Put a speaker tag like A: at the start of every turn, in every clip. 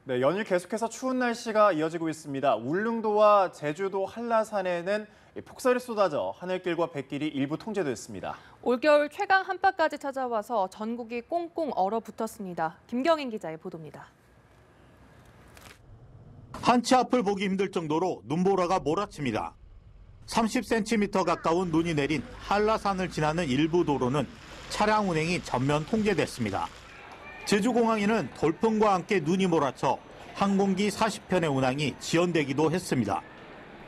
A: 네, 연일 계속해서 추운 날씨가 이어지고 있습니다. 울릉도와 제주도 한라산에는 폭설이 쏟아져 하늘길과 뱃길이 일부 통제됐습니다.
B: 올겨울 최강 한파까지 찾아와서 전국이 꽁꽁 얼어붙었습니다. 김경인 기자의 보도입니다.
C: 한치 앞을 보기 힘들 정도로 눈보라가 몰아칩니다. 30cm 가까운 눈이 내린 한라산을 지나는 일부 도로는 차량 운행이 전면 통제됐습니다. 제주공항에는 돌풍과 함께 눈이 몰아쳐 항공기 40편의 운항이 지연되기도 했습니다.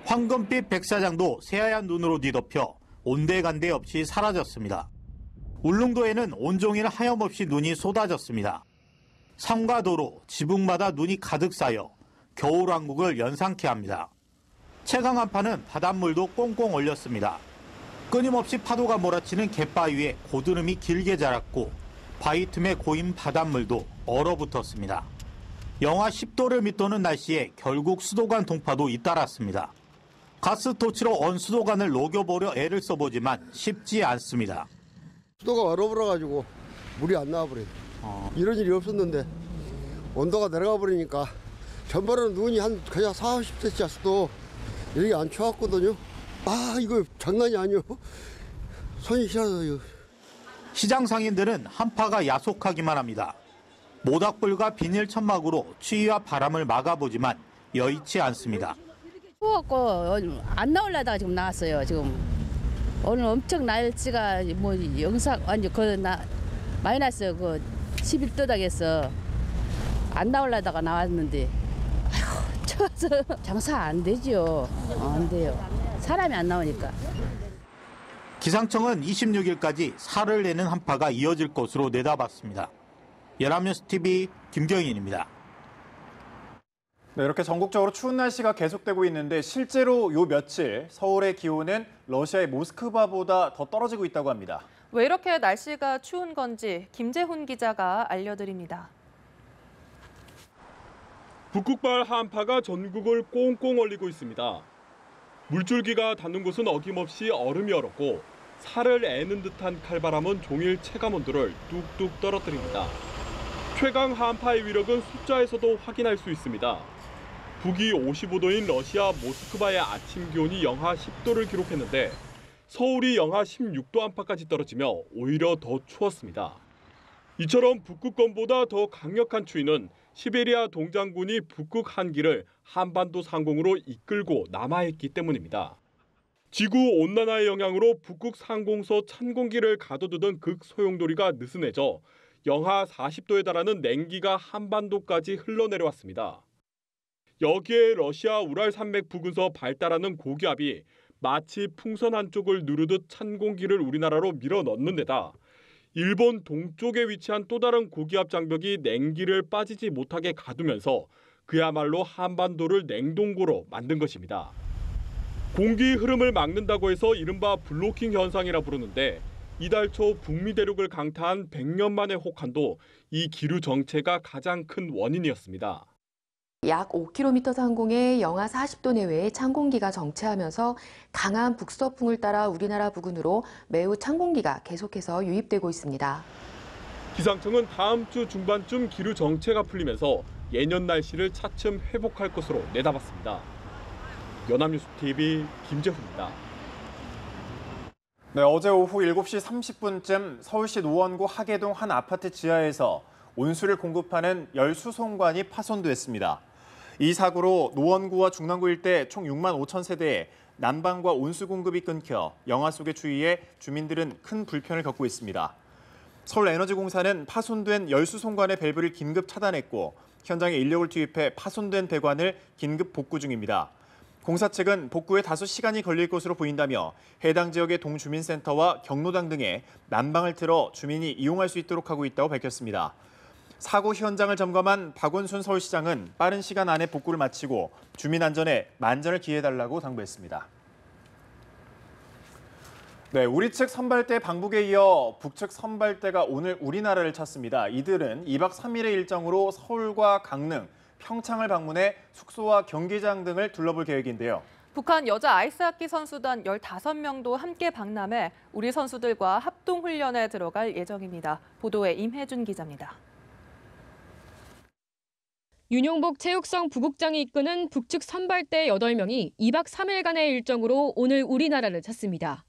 C: 황금빛 백사장도 새하얀 눈으로 뒤덮여 온데간데 없이 사라졌습니다. 울릉도에는 온종일 하염없이 눈이 쏟아졌습니다. 산과 도로, 지붕마다 눈이 가득 쌓여 겨울왕국을 연상케 합니다. 최강 한파는 바닷물도 꽁꽁 얼렸습니다. 끊임없이 파도가 몰아치는 갯바위에 고드름이 길게 자랐고 바위 틈에 고인 바닷물도 얼어붙었습니다. 영하 10도를 밑도는 날씨에 결국 수도관 동파도 잇따랐습니다. 가스토치로 언 수도관을 녹여보려 애를 써보지만 쉽지 않습니다.
D: 수도가 얼어버려가지고 물이 안 나와버려요. 이런 일이 없었는데 온도가 내려가 버리니까 전반에는 눈이 한 그냥 40cm 왔어도 여기 안 추웠거든요. 이거 장난이 아니에요. 손이 시려요.
C: 시장 상인들은 한파가 야속하기만 합니다. 모닥불과 비닐 천막으로 추위와 바람을 막아보지만 여의치 않습니다.
E: 추웠고 안 나오려다가 지금 나왔어요. 지금 오늘 엄청 날씨가 뭐 영상 완전 마이너스 11도닥에서 안 나오려다가 나왔는데 아이고 추워서 장사 안 되죠. 안 돼요. 사람이 안 나오니까.
C: 기상청은 26일까지 살을 내는 한파가 이어질 것으로 내다봤습니다. 연합뉴스 TV 김경인입니다.
A: 네, 이렇게 전국적으로 추운 날씨가 계속되고 있는데 실제로 요 며칠 서울의 기온은 러시아의 모스크바보다 더 떨어지고 있다고 합니다.
B: 왜 이렇게 날씨가 추운 건지 김재훈 기자가 알려드립니다.
F: 북극발 한파가 전국을 꽁꽁 얼리고 있습니다. 물줄기가 닿는 곳은 어김없이 얼음이 얼었고 살을 애는 듯한 칼바람은 종일 체감온도를 뚝뚝 떨어뜨립니다. 최강 한파의 위력은 숫자에서도 확인할 수 있습니다. 북위 55도인 러시아 모스크바의 아침 기온이 영하 10도를 기록했는데 서울이 영하 16도 안팎까지 떨어지며 오히려 더 추웠습니다. 이처럼 북극권보다 더 강력한 추위는 시베리아 동장군이 북극 한기를 한반도 상공으로 이끌고 남하했기 때문입니다. 지구온난화의 영향으로 북극 상공서 찬 공기를 가둬두던 극소용돌이가 느슨해져 영하 40도에 달하는 냉기가 한반도까지 흘러내려왔습니다. 여기에 러시아 우랄 산맥 부근서 발달하는 고기압이 마치 풍선 한쪽을 누르듯 찬 공기를 우리나라로 밀어넣는 데다 일본 동쪽에 위치한 또 다른 고기압 장벽이 냉기를 빠지지 못하게 가두면서 그야말로 한반도를 냉동고로 만든 것입니다. 공기 흐름을 막는다고 해서 이른바 블로킹 현상이라 부르는데 이달 초 북미 대륙을 강타한 100년 만의 혹한도 이 기류 정체가 가장 큰 원인이었습니다.
G: 약 5km 상공에 영하 40도 내외의 찬 공기가 정체하면서 강한 북서풍을 따라 우리나라 부근으로 매우 찬 공기가 계속해서 유입되고 있습니다.
F: 기상청은 다음 주 중반쯤 기류 정체가 풀리면서 예년 날씨를 차츰 회복할 것으로 내다봤습니다. 연합뉴스 TV 김재훈입니다.
A: 네, 어제 오후 7시 30분쯤 서울시 노원구 하계동 한 아파트 지하에서 온수를 공급하는 열수송관이 파손됐습니다. 이 사고로 노원구와 중랑구 일대 총 6만 5천 세대에 난방과 온수 공급이 끊겨 영하 속의 추위에 주민들은 큰 불편을 겪고 있습니다. 서울에너지공사는 파손된 열수송관의 밸브를 긴급 차단했고 현장에 인력을 투입해 파손된 배관을 긴급 복구 중입니다. 공사 측은 복구에 다소 시간이 걸릴 것으로 보인다며 해당 지역의 동주민센터와 경로당 등에 난방을 틀어 주민이 이용할 수 있도록 하고 있다고 밝혔습니다. 사고 현장을 점검한 박원순 서울시장은 빠른 시간 안에 복구를 마치고 주민 안전에 만전을 기해달라고 당부했습니다. 네, 우리 측 선발대 방북에 이어 북측 선발대가 오늘 우리나라를 찾습니다. 이들은 2박 3일의 일정으로 서울과 강릉, 평창을 방문해 숙소와 경기장 등을 둘러볼 계획인데요.
B: 북한 여자 아이스하키 선수단 15명도 함께 방남해 우리 선수들과 합동훈련에 들어갈 예정입니다. 보도에 임혜준 기자입니다.
H: 윤용복 체육성 부국장이 이끄는 북측 선발대 8명이 2박 3일간의 일정으로 오늘 우리나라를 찾습니다.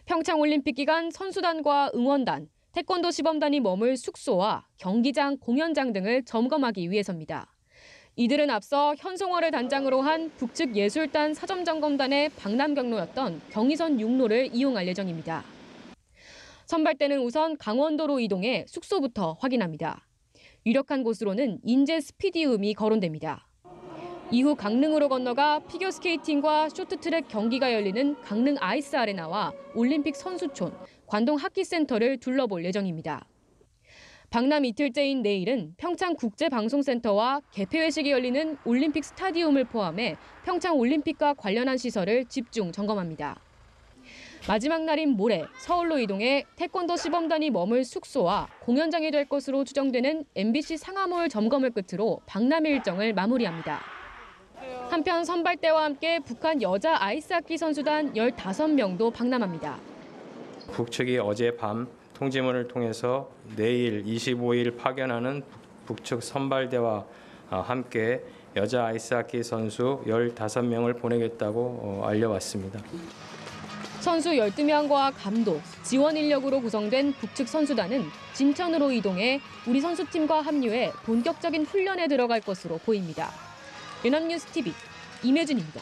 H: 평창올림픽 기간 선수단과 응원단, 태권도 시범단이 머물 숙소와 경기장, 공연장 등을 점검하기 위해서입니다. 이들은 앞서 현송월을 단장으로 한 북측 예술단 사점점검단의 방남 경로였던 경의선 6로를 이용할 예정입니다. 선발대는 우선 강원도로 이동해 숙소부터 확인합니다. 유력한 곳으로는 인제 스피디움이 거론됩니다. 이후 강릉으로 건너가 피겨스케이팅과 쇼트트랙 경기가 열리는 강릉 아이스 아레나와 올림픽 선수촌, 관동 하키센터를 둘러볼 예정입니다. 방남 이틀째인 내일은 평창국제방송센터와 개폐회식이 열리는 올림픽 스타디움을 포함해 평창 올림픽과 관련한 시설을 집중 점검합니다. 마지막 날인 모레 서울로 이동해 태권도 시범단이 머물 숙소와 공연장이 될 것으로 추정되는 MBC 상암홀 점검을 끝으로 방남 일정을 마무리합니다. 한편 선발대와 함께 북한 여자 아이스하키 선수단 15명도 방남합니다.
I: 북측이 어젯밤 통지문을 통해서 내일 25일 파견하는 북측 선발대와 함께 여자 아이스하키 선수 15명을 보내겠다고 알려왔습니다.
H: 선수 12명과 감독, 지원 인력으로 구성된 북측 선수단은 진천으로 이동해 우리 선수팀과 합류해 본격적인 훈련에 들어갈 것으로 보입니다. 연합뉴스 TV 임혜준입니다.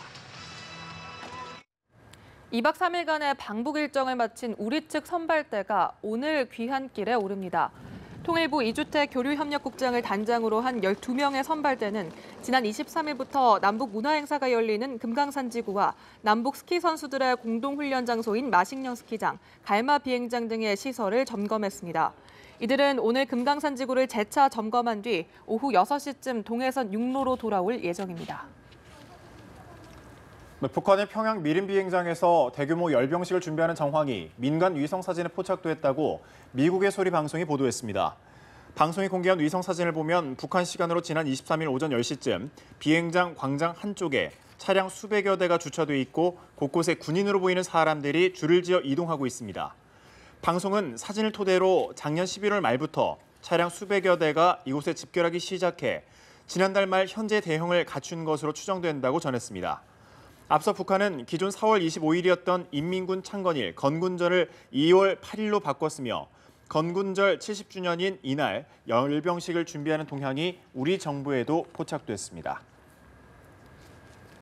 B: 2박 3일간의 방북 일정을 마친 우리 측 선발대가 오늘 귀환길에 오릅니다. 통일부 이주택 교류협력국장을 단장으로 한 12명의 선발대는 지난 23일부터 남북 문화행사가 열리는 금강산지구와 남북 스키 선수들의 공동훈련 장소인 마식령 스키장, 갈마 비행장 등의 시설을 점검했습니다. 이들은 오늘 금강산지구를 재차 점검한 뒤 오후 6시쯤 동해선 6로로 돌아올 예정입니다.
A: 북한의 평양 미림 비행장에서 대규모 열병식을 준비하는 정황이 민간 위성 사진에 포착됐다고 미국의 소리 방송이 보도했습니다. 방송이 공개한 위성 사진을 보면 북한 시간으로 지난 23일 오전 10시쯤 비행장 광장 한쪽에 차량 수백여 대가 주차돼 있고 곳곳에 군인으로 보이는 사람들이 줄을 지어 이동하고 있습니다. 방송은 사진을 토대로 작년 11월 말부터 차량 수백여 대가 이곳에 집결하기 시작해 지난달 말 현재 대형을 갖춘 것으로 추정된다고 전했습니다. 앞서 북한은 기존 4월 25일이었던 인민군 창건일 건군절을 2월 8일로 바꿨으며 건군절 70주년인 이날 열병식을 준비하는 동향이 우리 정부에도 포착됐습니다.